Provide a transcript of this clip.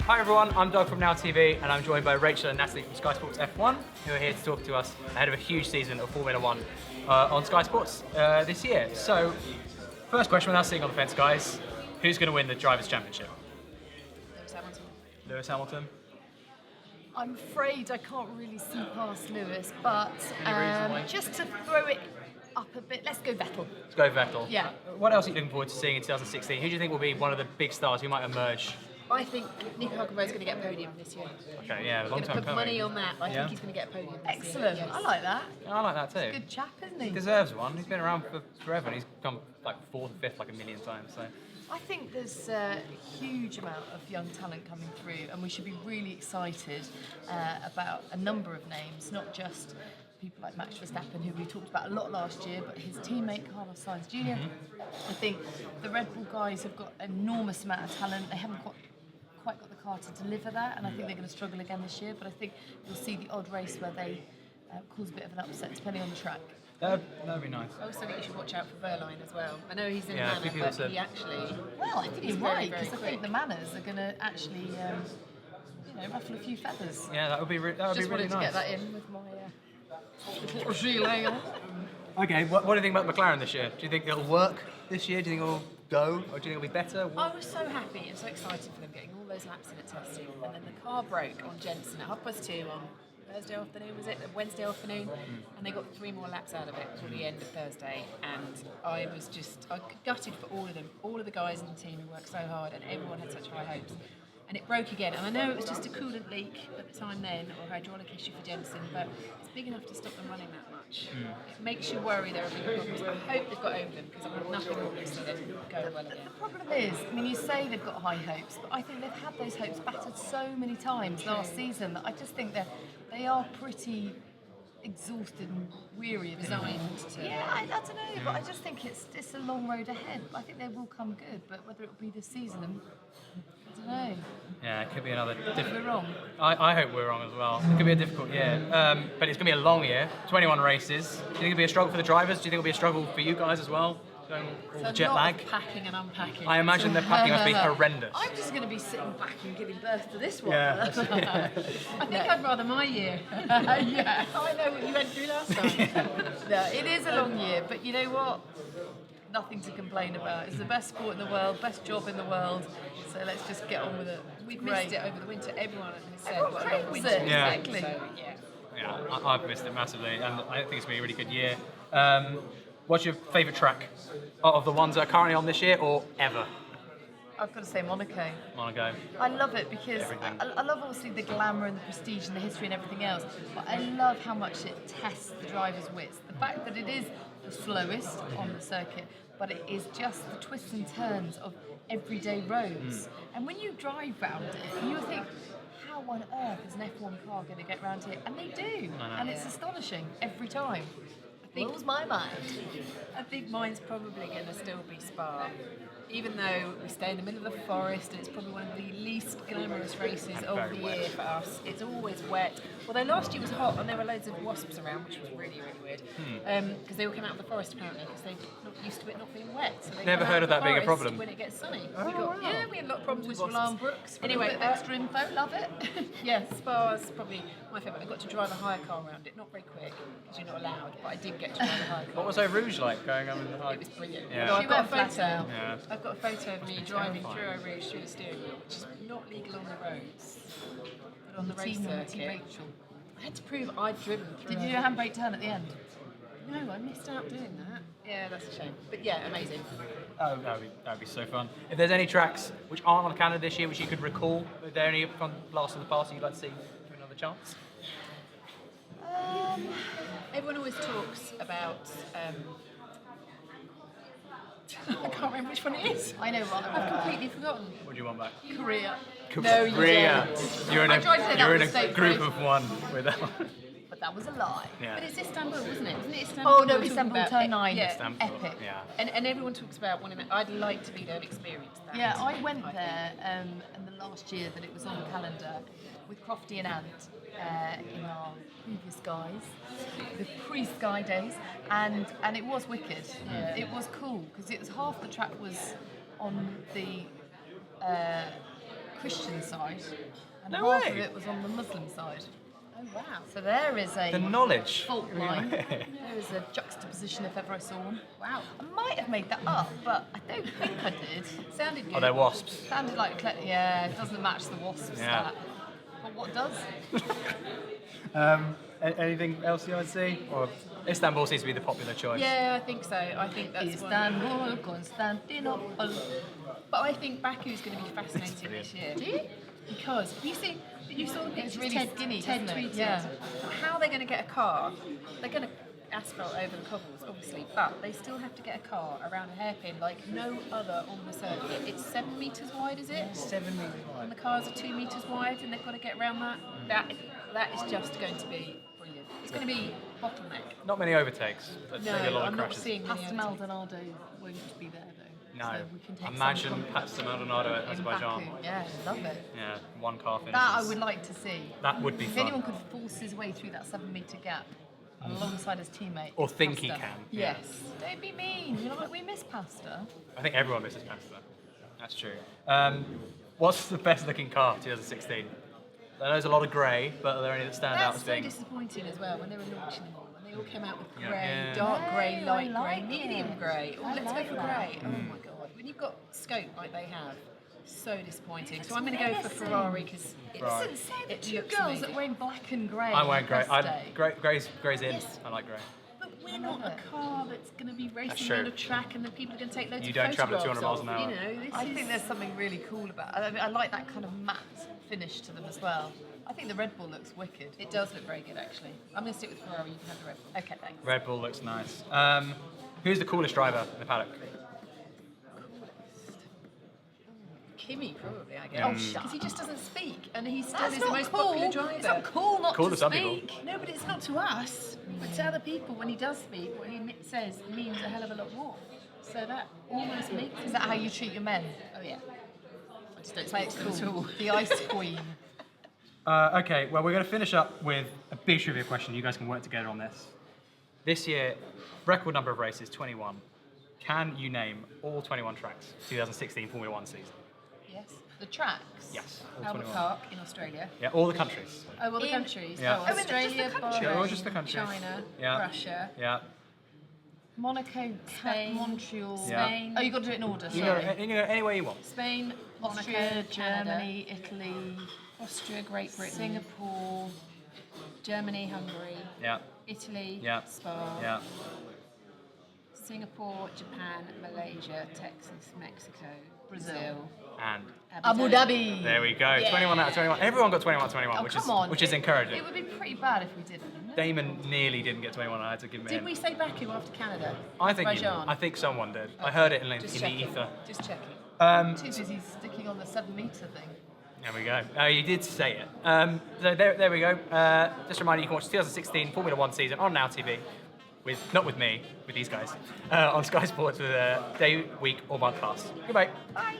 Hi everyone, I'm Doug from Now TV and I'm joined by Rachel and Natalie from Sky Sports F1 who are here to talk to us ahead of a huge season of Formula 1 on Sky Sports this year. So, first question without sitting on the fence, guys, who's going to win the Drivers' Championship? Lewis Hamilton. Lewis Hamilton? I'm afraid I can't really see past Lewis, but Any reason why? just to throw it up a bit, let's go Vettel. Let's go Vettel. Yeah. What else are you looking forward to seeing in 2016? Who do you think will be one of the big stars who might emerge? I think Nico Hulkenberg's going to get a podium this year. Okay, yeah, I'm long going to time put coming. money on that. I Yeah? think he's going to get a podium this Excellent. year. Yes. I like that. I like that too. Good chap, isn't he? He deserves one. He's been around for forever and he's come like 4th or 5th like a million times. So. I think there's a huge amount of young talent coming through, and we should be really excited about a number of names, not just people like Max Verstappen, who we talked about a lot last year, but his teammate Carlos Sainz Jr. I think the Red Bull guys have got an enormous amount of talent. They haven't quite got the car to deliver that, and I think they're going to struggle again this year. But I think you'll see the odd race where they cause a bit of an upset, depending on the track. That'd be nice. I also think you should watch out for Verline as well. I know he's in Yeah, manner, people but said- he actually... Well, I think He's you're very, right, very because I think quick. the manners are going to actually, ruffle a few feathers. Yeah, that would be really Just nice. wanted to get that in with my gilet. Okay, what do you think about McLaren this year? Do you think it'll work this year? Do you think it'll go? Or do you think it'll be better? I was so happy and so excited for them getting all those laps in at testing, and then the car broke on Jensen at 2:30 on Thursday afternoon, was it? Wednesday afternoon, and they got 3 more laps out of it till the end of Thursday, and I was just gutted for all of them, all of the guys in the team who worked so hard, and everyone had such high hopes. And it broke again, and I know it was just a coolant leak at the time then, or a hydraulic issue for Jensen, but it's big enough to stop them running that much. It makes you worry there are big problems. I hope they've got over them, because I've got nothing more to see them go well again. The problem is, I mean, you say they've got high hopes, but I think they've had those hopes battered so many times last season that I just think that they are pretty exhausted and weary of it. Designed to... Yeah, I don't know, but I just think it's a long road ahead. I think they will come good, but whether it'll be this season, I don't know. Yeah, it could be another We're different. wrong. I hope we're wrong as well. It could be a difficult year, but it's going to be a long year. 21 races. Do you think it'll be a struggle for the drivers? Do you think it'll be a struggle for you guys as well? Going all the jet a lot lag. of packing and unpacking. I imagine the packing must be horrendous. I'm just going to be sitting back and giving birth to this one. Yeah. I think I'd rather my year. Yeah. I know what you went through last time. No, it is a long year, but you know what? Nothing to complain about. It's the best sport in the world, best job in the world. So let's just get on with it. We've Great. missed it over the winter. Everyone has said Everyone what a long craves winter it, it's Yeah. been, exactly. So, yeah. Yeah, I've missed it massively, and I think it's going to be a really good year. What's your favourite track of the ones that are currently on this year, or ever? I've got to say Monaco. Monaco. I love it because Everything. I love obviously the glamour and the prestige and the history and everything else, but I love how much it tests the driver's wits. The fact that it is the slowest on the circuit, but it is just the twists and turns of everyday roads. And when you drive round it, you would think, how on earth is an F1 car going to get round here? And they do. I know. And it's astonishing every time. think- Blows my mind. I think mine's probably going to still be Spa. Even though we stay in the middle of the forest and it's probably one of the least glamorous races And of very the wet. year for us. It's always wet. Although last year was hot and there were loads of wasps around, which was really, really weird. Because they all came out of the forest apparently because they're not used to it not being wet. So they Never come out heard of the that being a forest problem. when it gets sunny. Oh, we got, wow. Yeah, we had a lot of problems with Just rely on wasps. Brookes. Anyway, a bit of extra info, love it. Yeah, Spa's probably my favourite. I got to drive a hire car around it, not very quick because you're not allowed, but I did get to drive a hire car. What was Eau Rouge like going on in the It was brilliant. Yeah. Although She I've got a went flat photo. out. Yeah. I've got a photo of me driving terrifying. through Eau Rouge through the steering wheel, which is not legal on the roads, but on the race Team circuit. Rachel. I had to prove I'd driven through. Did you do a handbrake turn at the end? No, I missed out doing that. Yeah, that's a shame. But yeah, amazing. Oh, that'd be so fun. If there's any tracks which aren't on the calendar this year which you could recall, are there any from Blast of the Past you'd like to see for another chance? Everyone always talks about. I can't remember which one it is. I know what. I've completely forgotten. What do you want back? Korea. No, you Korea. don't. You're in I tried to say a, that you're in with a a straight group face. of one with that one. But that was a lie. Yeah. But it's Istanbul, wasn't it? Wasn't it Istanbul? Oh we no, were talking Istanbul about? Turn 9. Yeah. Istanbul, Epic. Yeah. And everyone talks about wanting that. I'd like to be there and experience that. Yeah, I went there in the last year that it was on the calendar with Crofty and Ant in our previous Skies, the pre-Sky days, and it was wicked. Yeah. It was cool because it was half the track was on the Christian side, and No half way. of it was on the Muslim side. Oh wow. So there is a The knowledge. fault line. There is a juxtaposition if ever I saw one. Wow. I might have made that up, but I don't think I did. Sounded good. Oh, they're wasps. Sounded like yeah, it doesn't match the wasps Yeah. stat. But what does? Anything else you want to see? Or Istanbul seems to be the popular choice. Yeah, I think so. I think that's one. Istanbul, Constantinople. But I think Baku's going to be fascinating this year. Do you? Because you saw the It's pictures really Ted, skinny, Ted isn't it? tweeted. Yeah. How are they going to get a car? They're going to asphalt over the cobbles, obviously, but they still have to get a car around a hairpin like no other on the circuit. It's 7 metres wide, is it? 7 metres wide. And the cars are 2 metres wide, and they've got to get around that. That is just going to be brilliant. It's going to be bottleneck. Not many overtakes. But No, maybe a lot of I'm not crashes. seeing many Pastor overtakes. Maldonado won't be there though. No. So we can take Imagine some Pastor Maldonado at in Azerbaijan. Baku. Yeah, love it. Yeah, one car finishes. That I would like to see. That would be If fun. anyone could force his way through that 7 metre gap alongside his teammate. Or think he Pasta. can. Yes. Don't be mean. You know what? We miss Pasta. I think everyone misses Pasta. That's true. What's the best looking car 2016? I know there's a lot of grey, but are there any that stand out That's as so being... disappointing as well when they were launching them all. And they all came out with Yeah. grey, Yeah. dark grey, Hey, light I like grey, medium it. grey. Oh, I let's like go for that. grey. Oh my god. When you've got scope like they have, so disappointing. So I'm going to go for menacing. Ferrari because Right. Say the it two looks girls amazing. that wearing black and grey. I'm wearing grey. on press day. Grey's in. Yes. I like grey. But we're not a car that's going to be racing true. around a track and then people are going to take loads You of don't travel at photographs 200 miles of. an hour. You know, this I is... think there's something really cool about it. I mean, I like that kind of matte finish to them as well. I think the Red Bull looks wicked. It does look very good, actually. I'm going to stick with Ferrari. You can have the Red Bull. Okay, thanks. Red Bull looks nice. Who's the coolest driver in the paddock? Kimi, probably, I Yeah. guess. Because he just doesn't speak, and he still That's is the not most cool. popular driver. It's not cool not Cool to to some speak. people. No, but it's not to us. But to other people, when he does speak, what he says means a hell of a lot more. So that almost makes Is that how you treat your men? Oh yeah. I just don't Play speak it to them at all. cool. The Ice Queen. Okay, well, we're going to finish up with a big trivia question. You guys can work together on this. This year, record number of races, 21. Can you name all 21 tracks, 2016 Formula One season? Yes. The tracks. Yes, all Albert 21. Park in Australia. Yeah, all the countries. Oh, well, the In- countries. Yeah. Oh, Oh, just the Australia, countries? Yeah, all Bahrain, just the countries. China, Yeah. Russia, Yeah. Monaco, Spain, Montreal. Yeah. Spain, Oh, you got to do it in order. You Sorry. go any way you want. Spain, Austria, Monaco, Canada, Germany, Italy, Austria, Great Britain, Singapore. Germany, Hungary, Yeah. Italy, Yeah. Spa, Yeah. Singapore, Japan, Malaysia, Texas, Mexico, Brazil. Brazil, And Abu Dhabi. there we go. 21 out of 21. Everyone got 21 out of 21, Oh, which come is on. which is encouraging. It would be pretty bad if we didn't. Damon nearly didn't get 21. I had to give him a Did hint. we say Baku after Canada? I think Azerbaijan? I think someone did. I heard it in Just the checking. ether. Just checking. Too busy sticking on the 7 metre thing. There we go. You did say it. So there we go. Just a reminder, you can watch 2016 Formula One season on Now TV. Not with me, with these guys, on Sky Sports with a day, week, or month pass. Goodbye. Bye.